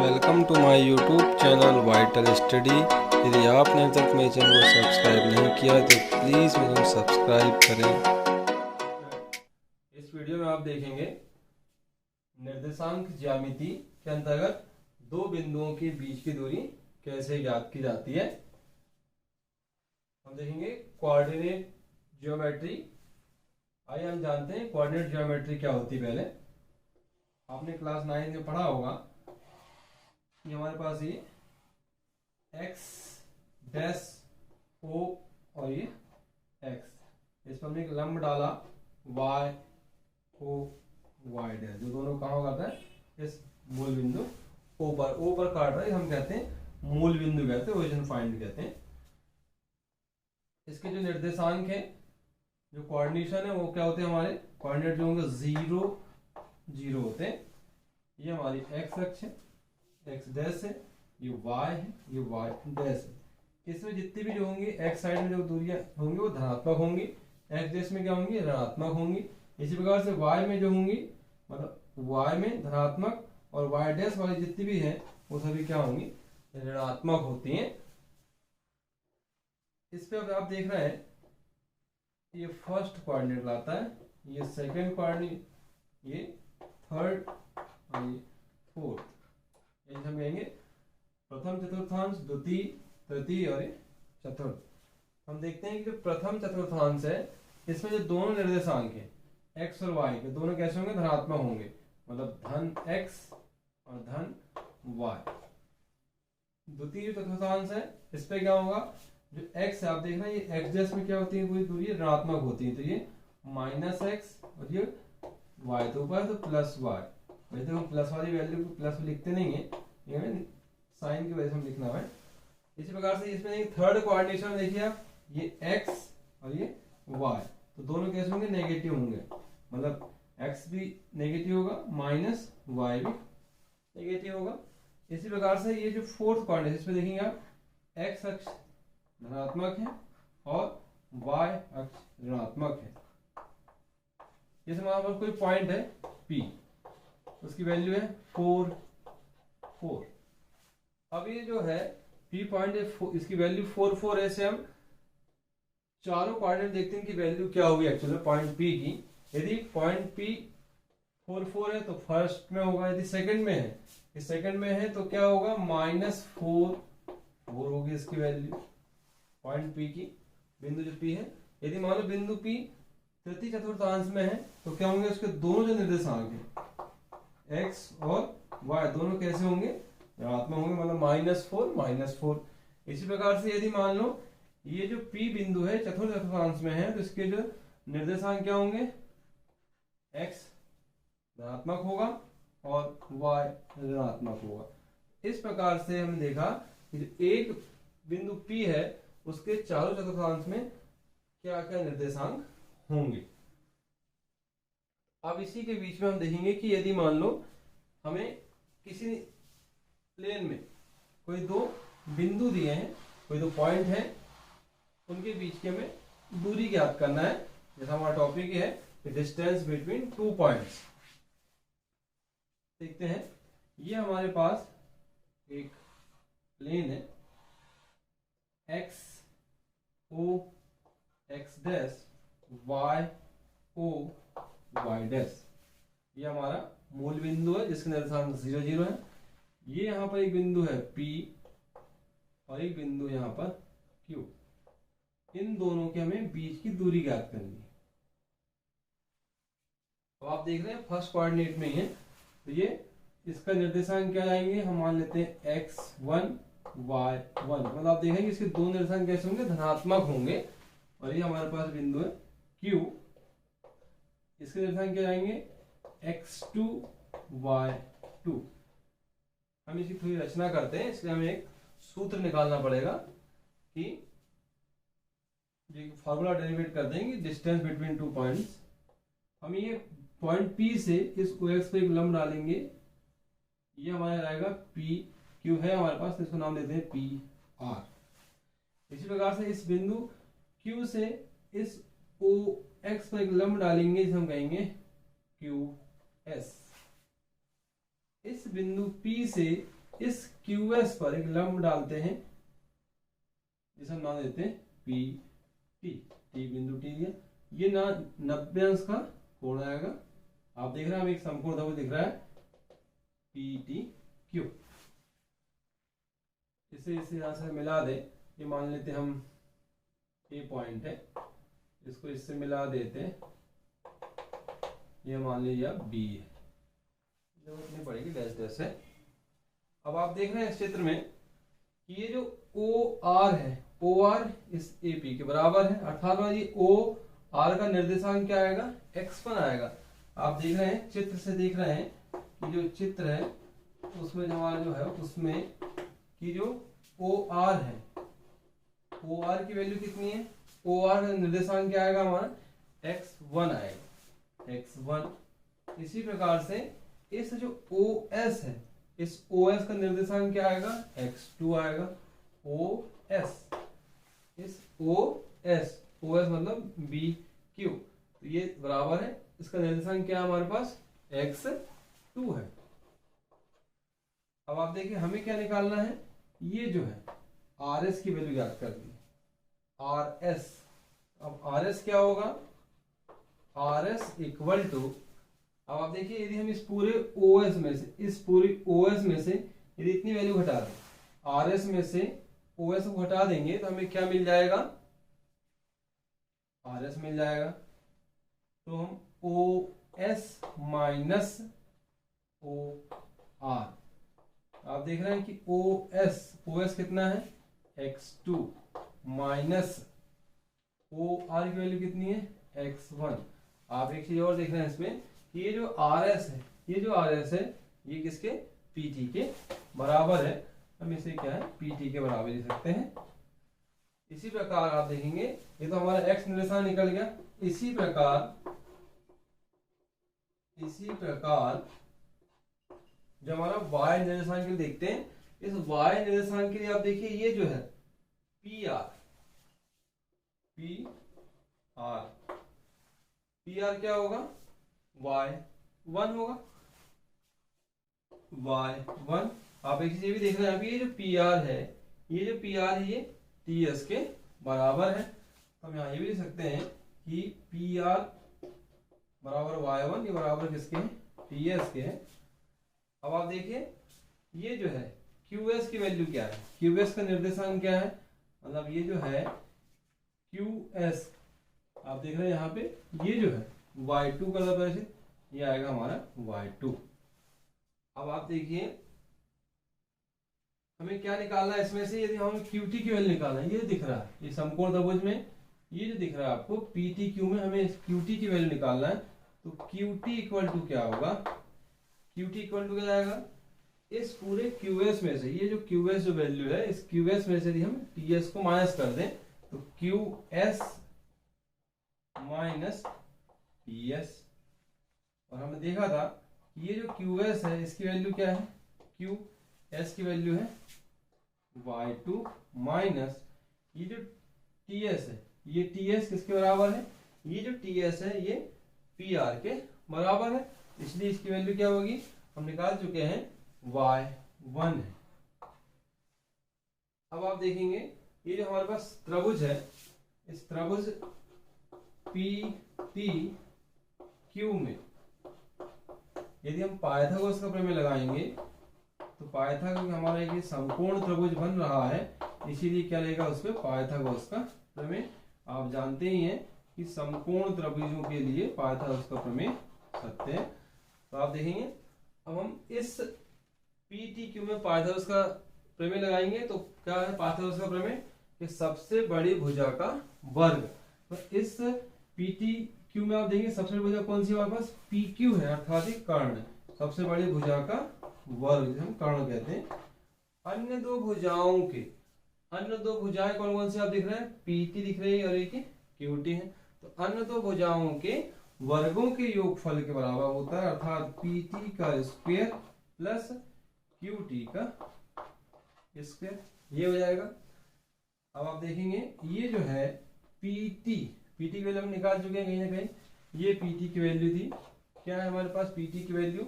Welcome to my YouTube channel vital study. यदि आपने अब तक मेरे चैनल को सब्सक्राइब नहीं किया तो प्लीज़ मेरे को सब्सक्राइब करें। इस वीडियो में आप देखेंगे निर्देशांक ज्यामिति के अंतर्गत दो बिंदुओं के बीच की दूरी कैसे ज्ञात की जाती है। हम देखेंगे कोऑर्डिनेट ज्योमेट्री। आइए हम जानते हैं कोऑर्डिनेट ज्योमेट्री क्या होती है। पहले आपने क्लास 9 में पढ़ा होगा। ये हमारे पास ये x डैश o और ये x, इस पर हमने एक लंब डाला y o y डैश, जो दोनों कहाँ करता है इस मूल बिंदु o पर काट रहा है। हम कहते हैं मूल बिंदु, कहते हैं ओरिजिन पॉइंट कहते हैं। इसके जो निर्देशांक है, जो कोऑर्डिनेशन है, वो क्या होते हैं हमारे कोऑर्डिनेट जो होंगे 0 0 होते हैं। ये हमारी x अक्ष है, x डैश है, ये y है, ये y डैश है। इसमें जितनी भी जो होंगी x साइड में जो दूरियां होंगी वो धनात्मक होंगी, x डैश में क्या होंगी ऋणात्मक होंगी। इसी प्रकार से y में जो होंगी, मतलब y में धनात्मक और y डैश वाली जितनी भी है वो सभी क्या होंगी ऋणात्मक होती हैं। इस पे अब आप देख रहे हैं ये फर्स्ट कोऑर्डिनेट लाता है, ये सेकंड कोऑर्डिनेट, ये थर्ड और ये फोर्थ। हम कहेंगे प्रथम चतुर्थांश, द्वितीय, तृतीय और चतुर्थ। हम देखते हैं कि जो प्रथम चतुर्थांश है इसमें जो दोनों निर्देशांक है x और y के दोनों कैसे होंगे धनात्मक होंगे, मतलब धन x और धन y। द्वितीय चतुर्थांश है इस पे क्या होगा, जो x है आप देख रहे हैं ये x डैश में क्या होती है पूरी दूरी ऋणात्मक होती है, तो ये माइनस एक्स और ये y तो ऊपर तो प्लस y। वैसे हम प्लस वाली वैल्यू को प्लस लिखते नहीं है, ये हमें साइन की वजह से हम लिखना है। इसी प्रकार से इसमें थर्ड कोऑर्डिनेशन देखिए आप, ये x और ये y, तो दोनों कैसे होंगे नेगेटिव होंगे, मतलब x भी नेगेटिव होगा माइनस y भी नेगेटिव होगा। इसी प्रकार से ये जो फोर्थ कोऑर्डिनेशन इसमें देखेंगे आप, x अक्ष धनात्मक है और y अक्ष ऋणात्मक है। जैसे हमारे पास कोई पॉइंट है P, उसकी वैल्यू है 4 4। अब ये जो है P पॉइंट है, इसकी वैल्यू 4 4 है। से हम चारों कोऑर्डिनेट देखते हैं कि वैल्यू क्या होगी एक्चुअली पॉइंट P की। यदि पॉइंट P 4 4 है तो फर्स्ट में होगा, यदि सेकंड में है, इस सेकंड में है तो क्या होगा -4 4 होगी इसकी वैल्यू पॉइंट P की, बिंदु जो P है। यदि मान लो बिंदु P तृतीय चतुर्थांश में है तो क्या होंगे उसके दोनों जो निर्देशांक है x और y दोनों कैसे होंगे ऋणात्मक होंगे, मतलब -4 -4। इसी प्रकार से यदि मान लो ये जो P बिंदु है चतुर्थ चतुर्थांश में है तो इसके जो निर्देशांक क्या होंगे x धनात्मक होगा और y ऋणात्मक होगा। इस प्रकार से हमने देखा कि एक बिंदु P है उसके चारों चतुर्थांश में क्या क्या निर्देशांक होंगे। अब इसी के बीच में हम देखेंगे कि यदि मान लो हमें किसी प्लेन में कोई दो बिंदु दिए हैं, कोई दो पॉइंट है, उनके बीच की हमें दूरी ज्ञात करना है। जैसा हमारा टॉपिक है डिस्टेंस बिटवीन टू पॉइंट्स। देखते हैं, ये हमारे पास एक प्लेन है x o x dash y o y dash, ये हमारा मूल बिंदु है जिसके निर्देशांक 0 0 है। ये यहाँ पर एक बिंदु है P और एक बिंदु यहाँ पर Q। इन दोनों के हमें बीच की दूरी ज्ञात करनी है। तो आप देख रहे हैं फर्स्ट कोऑर्डिनेट में ही है, तो ये इसका निर्देशांक क्या आएंगे, हम मान लेते हैं x1 y1, मतलब आप देखेंगे इसके दो निर्देशांक कैसे होंगे धनात्मक होंगे। और ये हमारे पास बिंदु है Q, इसके निर्देशांक क्या आएंगे x2 y2। हम इसकी थोड़ी रचना करते हैं, इसलिए हमें एक सूत्र निकालना पड़ेगा कि जो फॉर्मूला डेरिवेट कर देंगे डिस्टेंस बिटवीन टू पॉइंट्स। हम ये पॉइंट P से इस OX पे एक लंब डालेंगे, ये हमारा रहेगा P Q है हमारे पास, तो इसको नाम देते हैं PR। इसी प्रकार से इस बिंदु Q से इस OX पर एक लंब डालेंगे जिसे हम कहेंगे QS। इस बिंदु P से इस QS पर एक लंब डालते हैं जिसे हम नाम देते हैं PT। टी बिंदु टी दिया, ये ना 90 अंश का कोण आएगा। आप देख रहे हैं हमें एक समकोण त्रिभुज दिख रहा है PTQ। इसे यहां से मिला दे, ये मान लेते हम A पॉइंट है, इसको इससे मिला देते हैं, ये मान लीजिए B है, जरूरत नहीं पड़ेगी, डैश डैश है। अब आप देख रहे हैं इस चित्र में कि ये जो OR है, OR इस AP के बराबर है, अर्थात ये OR का निर्देशांक क्या आएगा, x1 आएगा। आप देख रहे हैं चित्र से देख रहे हैं कि जो चित्र है उसमें हमारा जो है उसमें कि जो OR है, OR की वैल्यू कितनी है, OR का निर्देशांक क्या आएगा हमारा, x1 आएगा, x1। इसी प्रकार से इस जो OS है, इस OS का निर्देशांक क्या आएगा, x2 आएगा, OS, इस OS मतलब BQ, तो ये बराबर है, इसका निर्देशांक क्या है हमारे पास, x2 है। अब आप देखिए हमें क्या निकालना है, ये जो है RS की वैल्यू याद कर ली, RS। अब RS क्या होगा, RS इक्वल टू, अब आप देखिए यदि हम इस पूरे OS में से, इस पूरी OS में से यदि इतनी वैल्यू घटा दें, RS में से OS को घटा देंगे तो हमें क्या मिल जाएगा, RS मिल जाएगा। तो हम OS माइनस OR, आप देख रहे हैं कि OS कितना है, x2 माइनस OR की वैल्यू कितनी है, x1। आप एक चीज और देख रहे हैं इसमें कि ये जो RS है, ये जो RS है ये किसके, PT के बराबर है। हम इसे क्या है, PT के बराबर लिख सकते हैं। इसी प्रकार आप देखेंगे ये तो हमारा x निर्देशांक निकल गया। इसी प्रकार जो हमारा y निर्देशांक के लिए देखते हैं, इस y निर्देशांक के लिए आप देखिए ये जो है PR क्या होगा, y1 होगा, y1। आप एक चीज ये भी देख रहे हैं, अभी ये जो PR है, ये TS के बराबर है। तो हम यहाँ ये भी लिख सकते हैं कि PR बराबर y1, ये बराबर किसके हैं, TS के हैं। अब आप देखिए ये जो है QS की वैल्यू क्या है, QS का निर्देशांक क्या है, मतलब ये जो है QS, आप देख रहे हैं यहाँ पे ये जो है y2 का मतलब ऐसे ये आएगा हमारा y2। अब आप देखिए हमें क्या निकालना है इसमें से, यदि हमें QT की वैल्यू निकालना है, ये दिख रहा है, ये समकोण त्रिभुज में ये जो दिख रहा है आपको PTQ में हमें QT की वैल्यू निकालना है। तो QT इक्वल टू क्या होगा, QT इक्वल टू क्या आएगा, इस पूरे QS में से, ये जो QS जो वैल्यू है, इस QS में से यदि हम TS को माइनस कर दें तो QS माइनस TS। और हमने देखा था ये जो QS है इसकी वैल्यू क्या है, QS की वैल्यू है y2 माइनस ये जो TS है, ये TS किसके बराबर है, ये जो TS है ये PR के बराबर है, इसलिए इसकी वैल्यू क्या होगी, हम निकाल चुके हैं, y1 है। अब आप देखेंगे ये जो हमारे पास त्रिभुज है, इस त्रिभुज PTQ में यदि हम पाइथागोरस का प्रमेय लगाएंगे तो पाइथागोरस हमारा एक समकोण त्रिभुज बन रहा है, इसीलिए क्या लेगा उसमें पाइथागोरस का प्रमेय। आप जानते ही हैं कि समकोण त्रिभुजों के लिए पाइथागोरस का प्रमेय सत्य है। तो आप देखेंगे अब हम इस PTQ में पाइथागोरस का प्रमेय लगाएंगे तो क्या है पाइथागोरस का प्रमेय, कि सबसे बड़ी भुजा का वर्ग। तो इस PTQ में आप देखेंगे सबसे बड़ी भुजा कौन सी हमारे पास, PQ है, अर्थात कर्ण, सबसे बड़ी भुजा का वर्ग जिसे हम कर्ण कहते हैं। अन्य दो भुजाएं कौन कौन सी आप दिख रहे हैं, PT दिख रही है और एक QT है। तो अन्य दो भुजाओं के वर्गों के योगफल के बराबर होता है, अर्थात PT का स्क्वायर प्लस QT का स्क्वायर, ये हो जाएगा। अब आप देखेंगे ये जो है PT की वैल्यू हम निकाल चुके हैं कहीं ना कहीं, ये PT की वैल्यू थी, क्या है हमारे पास PT की वैल्यू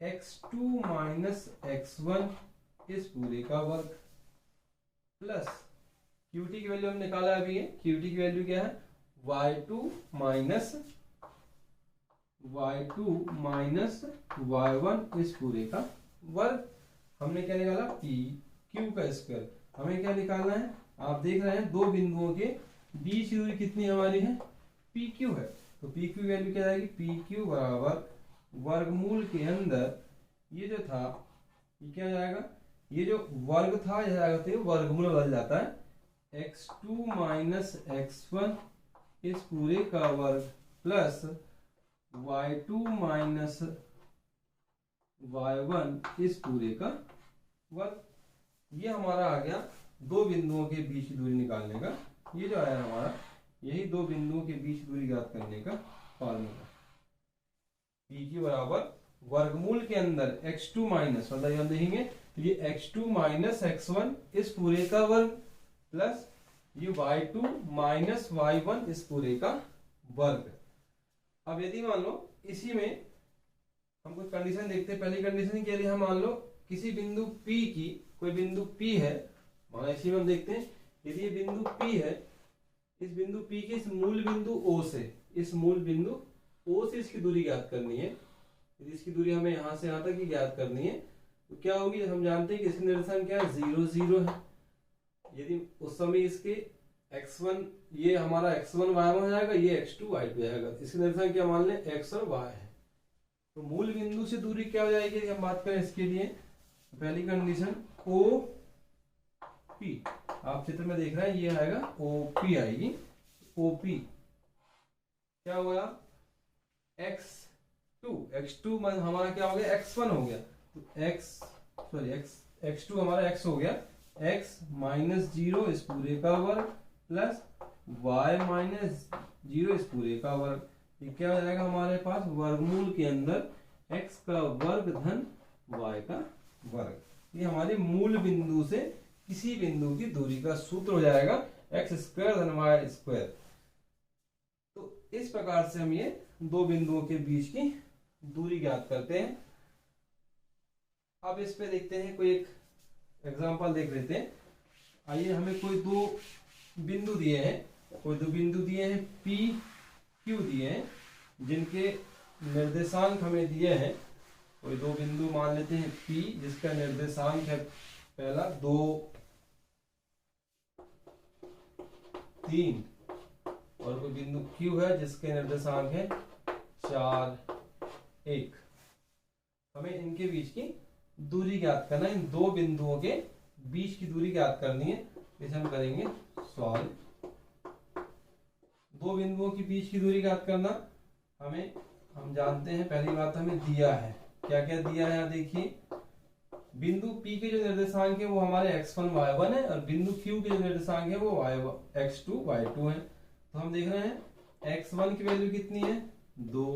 x2 माइनस x1 इस पूरे का वर्ग प्लस क्यूटी की वैल्यू हम निकाला अभी है, क्यूटी की वैल्यू क्या है y2 माइनस y1 इस पूरे का वर्ग। हमने क्या निकाला पी क्यू का स्क्वायर। हमें क्या निकालना है, आप देख रहे हैं दो बिंदुओं के बीच की दूरी कितनी हमारी है पी क्यू है, तो पी क्यू वैल्यू क्या आएगी पी क्यू बराबर वर्गमूल के अंदर ये जो था ये क्या जाएगा, ये जो वर्ग था यह जाएगा तो ये वर्गमूल बदल जाता है x2 माइनस x1 इस पूरे का वर्ग प्लस y2 माइनस y1 इस पूरे का वर्ग। ये हमारा आ गया दो बिंदुओं के बीच की दूरी निकालने का, ये जो आया हमारा यही दो बिंदुओं के बीच दूरी ज्ञात करने का फॉर्मूला। पी की बराबर वर्गमूल के अंदर x2 माइनस मतलब हम देखेंगे ये x2 माइनस x1 इस पूरे का वर्ग प्लस ये y2 माइनस y1 इस पूरे का वर्ग। अब यदि मान लो इसी में हम कुछ कंडीशन देखते हैं। पहली कंडीशन के लिए हम मान लो किसी बिंदु P की, कोई बिंदु P है, मान इसी में हम देखते हैं यदि ये बिंदु P है, इस बिंदु P के इस मूल बिंदु O से, इस मूल बिंदु O से इसकी दूरी ज्ञात करनी है। यदि इसकी दूरी हमें यहां से यहां तक ही ज्ञात करनी है तो क्या होगी, हम जानते हैं कि इसकी निर्देशांक क्या है 0 0 है। यदि उस समय इसके x1 ये हमारा x1 y1 हो जाएगा, ये x2 y2 हो जाएगा, इसकी निर्देशांक क्या मान लें x और y है। तो मूल बिंदु से दूरी क्या हो जाएगी, हम बात करें इसके लिए पहली कंडीशन OP, आप चित्र में देख रहे हैं ये आएगा OP आएगी। OP क्या होगा x2 हमारा क्या हो गया x1 हो गया, तो x2 हमारा x हो गया, x माइनस 0 इस पूरे का वर्ग प्लस y माइनस 0 इस पूरे का वर्ग। ये क्या हो जाएगा हमारे पास वर्गमूल के अंदर x का वर्ग धन y का वर्ग। ये हमारे मूल बिंदु से किसी बिंदु की दूरी का सूत्र हो जाएगा x स्क्वायर धन y स्क्वायर। तो इस प्रकार से हम ये दो बिंदुओं के बीच की दूरी ज्ञात करते हैं। अब इस पे देखते हैं, कोई एक एग्जांपल देख लेते हैं। आइए, हमें कोई दो बिंदु दिए हैं P Q दिए हैं, जिनके निर्देशांक हमें दिए हैं। कोई दो बिंदु मान लेते हैं P जिसका निर्देशांक है पहला 2 3 और कोई बिंदु Q है जिसके निर्देशांक है 4 1। हमें इनके बीच की दूरी ज्ञात करना है, इन दो बिंदुओं के बीच की दूरी ज्ञात करनी है। इसे हम करेंगे सॉल्व। दो बिंदुओं के बीच की दूरी ज्ञात करना हम जानते हैं, पहली बात हमें दिया है, क्या क्या दिया है, यहाँ देखिए बिंदु P के जो निर्देशांक है वो हमारे x1 y1 है और बिंदु Q के जो निर्देशांक है वो x2 y2 है। तो हम देख रहे हैं x1 की वैल्यू कितनी है 2,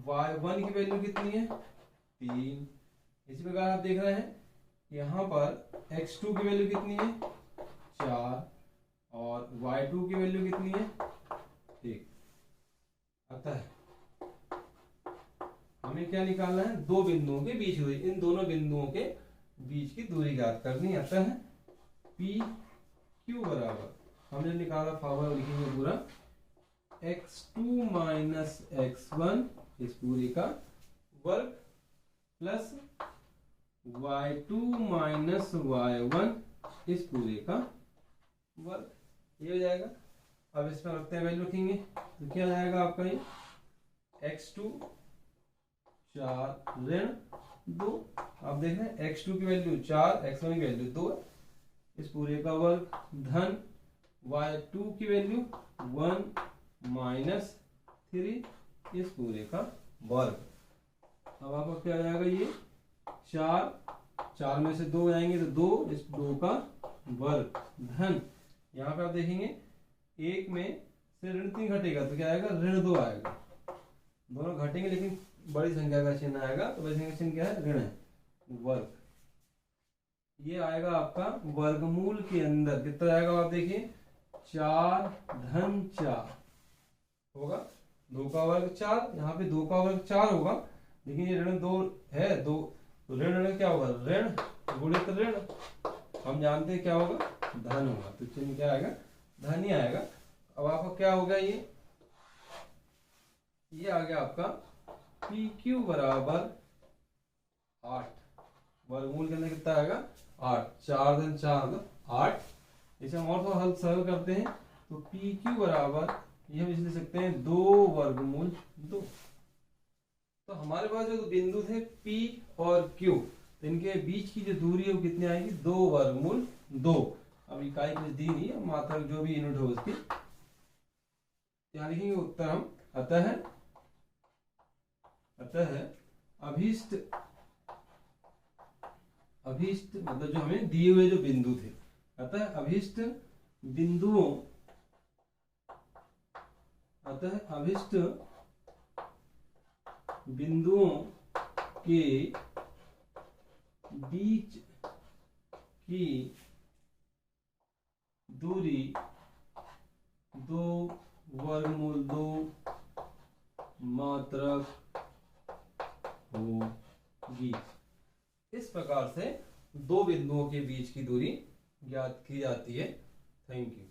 y1 की वैल्यू कितनी है 3। इसी प्रकार आप देख रहे हैं यहाँ पर x2 की वैल्यू कितनी है 4 और y2 की वैल्यू कितनी है 1। अतः हमें क्या निकालना है, दो बिंदुओं के बीच दूरी, इन दोनों बिंदुओं के बीच की दूरी ज्ञात करनी। अतः पी क्यू बराबर हमने निकाला फॉर्मूला लिखेंगे पूरा x2 माइनस x1 इस पूरे का वर्ग प्लस y2 माइनस y1 इस पूरे का वर्ग, ये हो जाएगा। अब इसमें रखते हैं वैल्यू रखेंगे तो क्या जाएगा आपका ये x2 4 ऋण 2। आप देख रहे हैं x2 की वैल्यू 4, x1 की वैल्यू 2 इस पूरे का वर्ग धन y2 की वैल्यू 1 माइनस 3 इस पूरे का वर्ग। अब आपका क्या आ जाएगा, ये 4 में से 2 जाएंगे तो 2 इस 2 का वर्ग धन, यहाँ पे आप देखेंगे 1 में से ऋण 3 घटेगा तो क्या आएगा ऋण 2 आएगा। दोनों घटेंगे लेकिन बड़ी संख्या का चिन्ह आएगा, तो बड़ी संख्या का चिन्ह क्या है ऋण है, वर्ग। ये आएगा आपका वर्गमूल के अंदर कितना आएगा, आप देखिए 4 धन 4 होगा, 2 का वर्ग 4, यहाँ पे 2 का वर्ग 4 होगा लेकिन ये ऋण 2 है, 2 तो ऋण ऋण क्या होगा, ऋण गुणित ऋण, हम जानते हैं क्या होगा, धन होगा, तो चिन्ह क्या आएगा, धन ही आएगा। अब आपका क्या होगा, ये आ गया आपका पी क्यू बराबर 8, वर्गमूल के अंदर कितना आएगा 8, 4 दिन 4 8। इसे हम और हल सरल करते हैं तो पी क्यू बराबर ये हम इसे लिख सकते हैं 2 वर्गमूल 2। तो हमारे पास जो बिंदु थे P और Q, तो इनके बीच की जो दूरी है वो कितनी आएगी, 2 वर्गमूल 2। अब इकाई कुछ दी नहीं है, मात्रक जो भी यूनिट हो उसकी यहाँ लिखेंगे उत्तर हम। अतः अभीष्ट मतलब जो हमें दिए हुए जो बिंदु थे, अतः अभीष्ट बिंदुओं के बीच की दूरी 2 वर्गमूल 2 मात्रक होगी। इस प्रकार से दो बिंदुओं के बीच की दूरी ज्ञात की जाती है। Thank you.